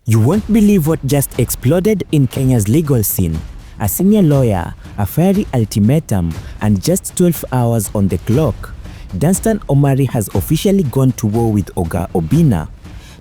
You won't believe what just exploded in Kenya's legal scene. A senior lawyer, a fiery ultimatum, and just 12 hours on the clock. Danstan Omari has officially gone to war with Oga Obinna.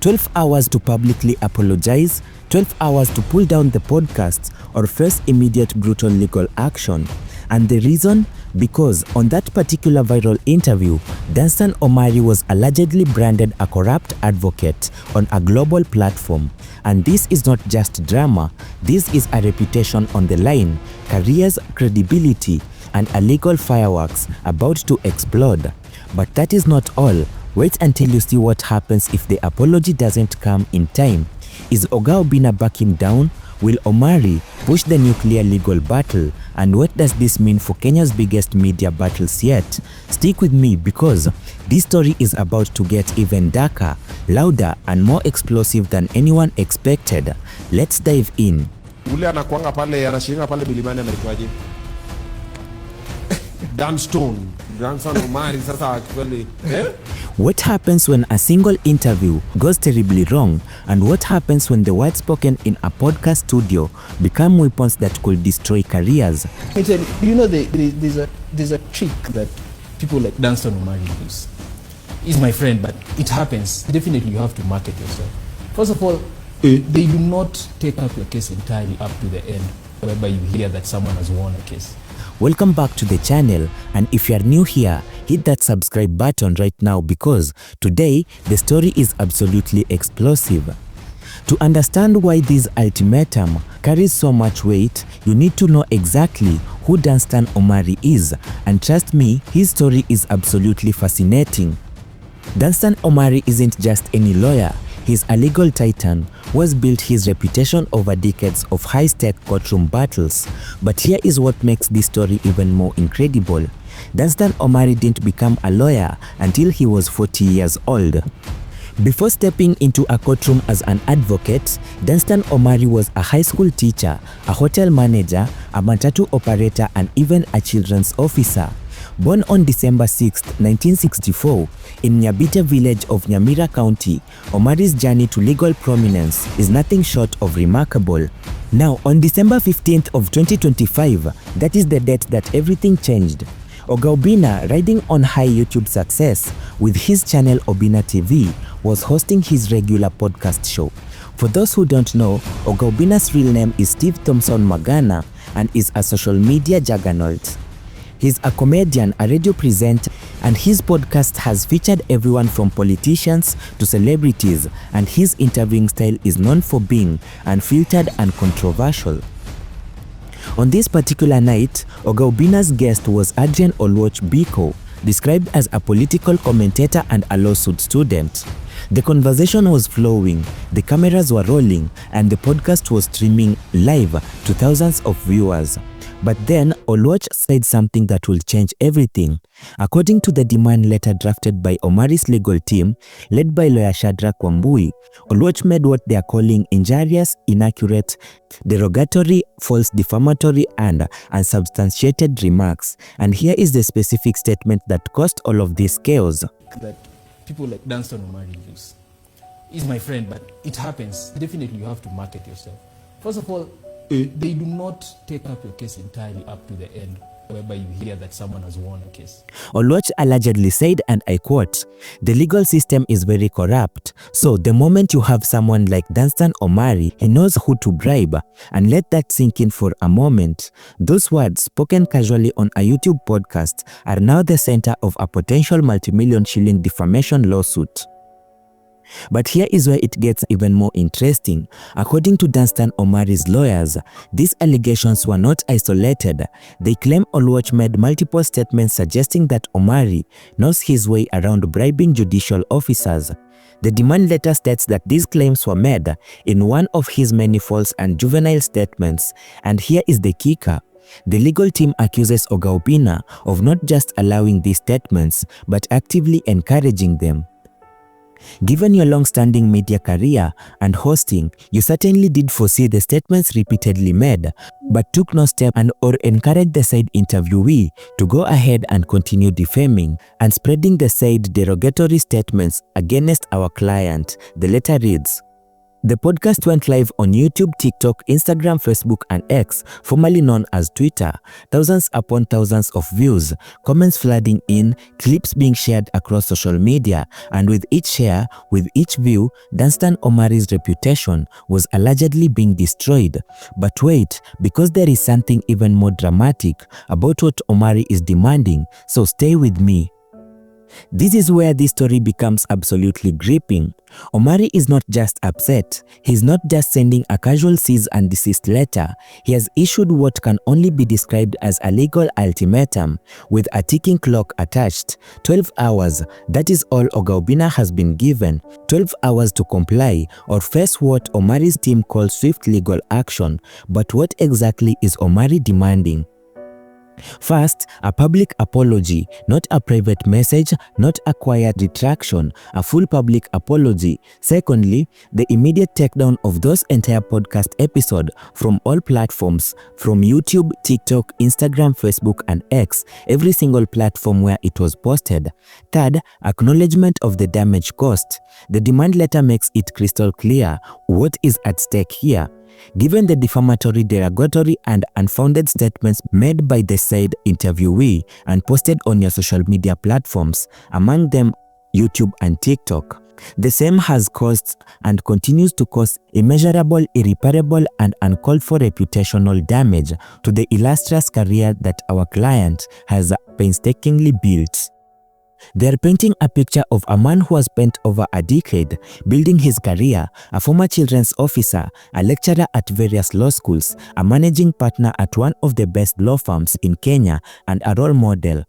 12 hours to publicly apologize, 12 hours to pull down the podcast or face immediate brutal legal action. And the reason? Because on that particular viral interview, Danstan Omari was allegedly branded a corrupt advocate on a global platform. And this is not just drama, this is a reputation on the line, careers, credibility, and a legal fireworks about to explode. But that is not all. Wait until you see what happens if the apology doesn't come in time. Is Oga Obinna backing down? Will Omari push the nuclear legal battle? And what does this mean for Kenya's biggest media battles yet? Stick with me because this story is about to get even darker, louder, and more explosive than anyone expected. Let's dive in. Ule anakuanga pale anashinga pale milimani anaitwaje? Danstan Omari sasa actually. What happens when a single interview goes terribly wrong, and what happens when the words spoken in a podcast studio become weapons that could destroy careers? You know, there's a trick that people like Danstan Omari use. He's my friend, but it happens. Definitely you have to market yourself. First of all, they do not take up your case entirely up to the end, whereby you hear that someone has won a case. Welcome back to the channel, and if you are new here, hit that subscribe button right now because today the story is absolutely explosive. To understand why this ultimatum carries so much weight, you need to know exactly who Danstan Omari is, and trust me, his story is absolutely fascinating. Danstan Omari isn't just any lawyer. He's a legal titan who has built his reputation over decades of high-stake courtroom battles. But here is what makes this story even more incredible. Danstan Omari didn't become a lawyer until he was 40 years old. Before stepping into a courtroom as an advocate, Danstan Omari was a high school teacher, a hotel manager, a matatu operator, and even a children's officer. Born on December 6, 1964, in Nyabite village of Nyamira County, Omari's journey to legal prominence is nothing short of remarkable. Now, on December 15th of 2025, that is the date that everything changed. Oga Obinna, riding on high YouTube success with his channel Obinna TV, was hosting his regular podcast show. For those who don't know, Oga Obinna's real name is Steve Thompson Magana and is a social media juggernaut. He's a comedian, a radio presenter, and his podcast has featured everyone from politicians to celebrities, and his interviewing style is known for being unfiltered and controversial. On this particular night, Oga Obinna's guest was Adrian Oluoch Biko, described as a political commentator and a lawsuit student. The conversation was flowing, the cameras were rolling, and the podcast was streaming live to thousands of viewers. But then, Oluoch said something that will change everything. According to the demand letter drafted by Omari's legal team, led by lawyer Shadrach Wambui, Oluoch made what they are calling injurious, inaccurate, derogatory, false, defamatory, and unsubstantiated remarks. And here is the specific statement that caused all of this chaos. That people like Danstan Omari use. He's my friend, but it happens. Definitely you have to market yourself. First of all, they do not take up your case entirely up to the end, whereby you hear that someone has won a case. Oluoch allegedly said, and I quote, "The legal system is very corrupt. So the moment you have someone like Danstan Omari, he knows who to bribe." And let that sink in for a moment. Those words, spoken casually on a YouTube podcast, are now the center of a potential multi-million shilling defamation lawsuit. But here is where it gets even more interesting. According to Danstan Omari's lawyers, these allegations were not isolated. They claim Oluoch made multiple statements suggesting that Omari knows his way around bribing judicial officers. The demand letter states that these claims were made in one of his many false and juvenile statements. And here is the kicker. The legal team accuses Oga Obinna of not just allowing these statements, but actively encouraging them. Given your long-standing media career and hosting, you certainly did foresee the statements repeatedly made, but took no step and or encouraged the said interviewee to go ahead and continue defaming and spreading the said derogatory statements against our client. The letter reads, The podcast went live on YouTube, TikTok, Instagram, Facebook, and X, formerly known as Twitter. Thousands upon thousands of views, comments flooding in, clips being shared across social media, and with each share, with each view, Danstan Omari's reputation was allegedly being destroyed. But wait, because there is something even more dramatic about what Omari is demanding, so stay with me. This is where this story becomes absolutely gripping. Omari is not just upset, he's not just sending a casual cease and desist letter, he has issued what can only be described as a legal ultimatum, with a ticking clock attached. 12 hours, that is all Oga Obinna has been given. 12 hours to comply or face what Omari's team calls swift legal action. But what exactly is Omari demanding? First, a public apology, not a private message, not a quiet retraction, a full public apology. Secondly, the immediate takedown of those entire podcast episodes from all platforms, from YouTube, TikTok, Instagram, Facebook, and X, every single platform where it was posted. Third, acknowledgement of the damage caused. The demand letter makes it crystal clear what is at stake here. Given the defamatory, derogatory, and unfounded statements made by the said interviewee and posted on your social media platforms, among them YouTube and TikTok, the same has caused and continues to cause immeasurable, irreparable, and uncalled for reputational damage to the illustrious career that our client has painstakingly built. They are painting a picture of a man who has spent over a decade building his career, a former children's officer, a lecturer at various law schools, a managing partner at one of the best law firms in Kenya, and a role model.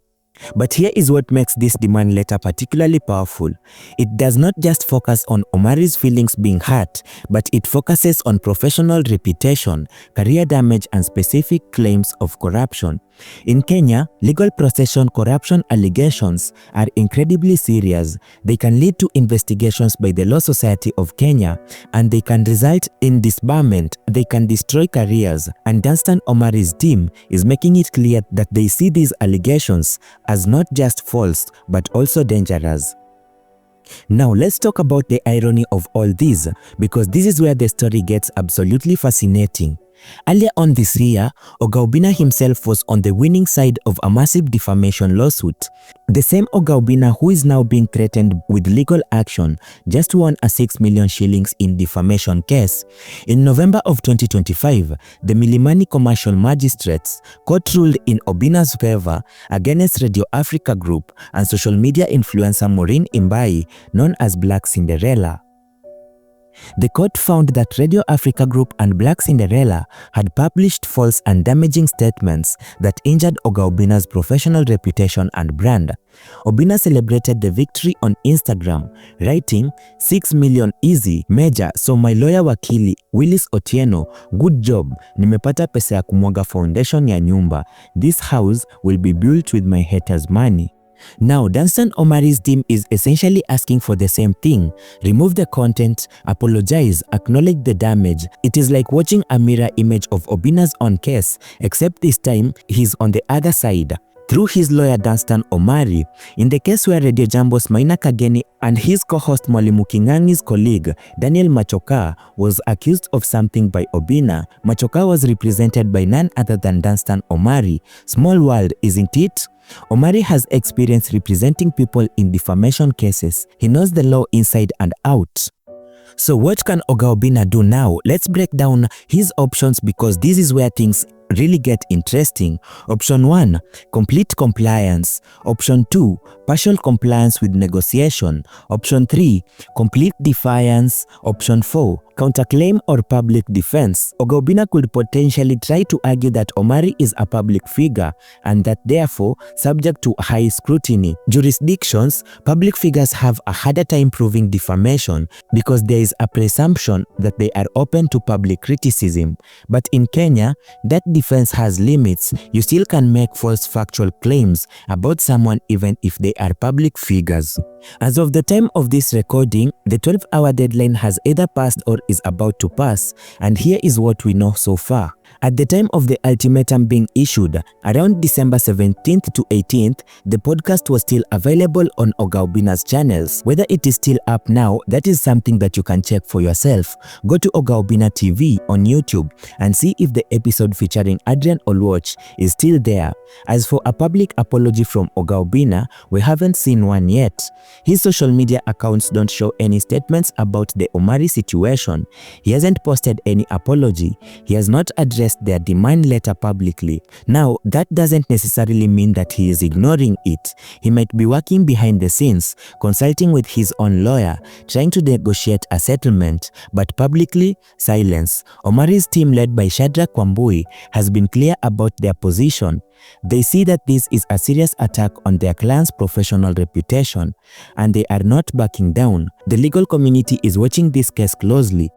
But here is what makes this demand letter particularly powerful. It does not just focus on Omari's feelings being hurt, but it focuses on professional reputation, career damage, and specific claims of corruption. In Kenya, legal procession corruption allegations are incredibly serious. They can lead to investigations by the Law Society of Kenya, and they can result in disbarment. They can destroy careers, and Danstan Omari's team is making it clear that they see these allegations as not just false, but also dangerous. Now let's talk about the irony of all this, because this is where the story gets absolutely fascinating. Earlier on this year, Oga Obinna himself was on the winning side of a massive defamation lawsuit. The same Oga Obinna who is now being threatened with legal action just won a 6 million shillings in defamation case. In November of 2025, the Milimani Commercial Magistrates Court ruled in Obinna's favor against Radio Africa Group and social media influencer Maureen Imbai, known as Black Cinderella. The court found that Radio Africa Group and Black Cinderella had published false and damaging statements that injured Oga Obinna's professional reputation and brand. Obinna celebrated the victory on Instagram, writing, "6 million easy, major, so my lawyer wakili, Willis Otieno, good job, nimepata pesa ya kumwaga foundation ya nyumba. This house will be built with my haters' money." Now, Danstan Omari's team is essentially asking for the same thing. Remove the content, apologize, acknowledge the damage. It is like watching a mirror image of Obinna's own case, except this time he's on the other side. Through his lawyer Danstan Omari, in the case where Radio Jambo's Maina Kageni and his co-host Mwalimu Kingangi's colleague Daniel Machoka was accused of something by Obinna, Machoka was represented by none other than Danstan Omari. Small world, isn't it? Omari has experience representing people in defamation cases. He knows the law inside and out. So what can Oga Obinna do now? Let's break down his options, because this is where things really get interesting. Option 1, complete compliance. Option 2, partial compliance with negotiation. Option 3, complete defiance. Option 4, counterclaim or public defense. Oga Obinna could potentially try to argue that Omari is a public figure and that therefore subject to high scrutiny. Jurisdictions, public figures have a harder time proving defamation because there is a presumption that they are open to public criticism. But in Kenya, that defense has limits. You still can make false factual claims about someone even if they are public figures. As of the time of this recording, the 12-hour deadline has either passed or is about to pass, and here is what we know so far. At the time of the ultimatum being issued, around December 17th to 18th, the podcast was still available on Oga Obinna's channels. Whether it is still up now, that is something that you can check for yourself. Go to Oga Obinna TV on YouTube and see if the episode featuring Adrian Oluoch is still there. As for a public apology from Oga Obinna, we haven't seen one yet. His social media accounts don't show any statements about the Omari situation. He hasn't posted any apology. He has not addressed their demand letter publicly. Now, that doesn't necessarily mean that he is ignoring it. He might be working behind the scenes, consulting with his own lawyer, trying to negotiate a settlement, but publicly, silence. Omari's team led by Shadrack Wambui has been clear about their position. They see that this is a serious attack on their client's professional reputation, and they are not backing down. The legal community is watching this case closely.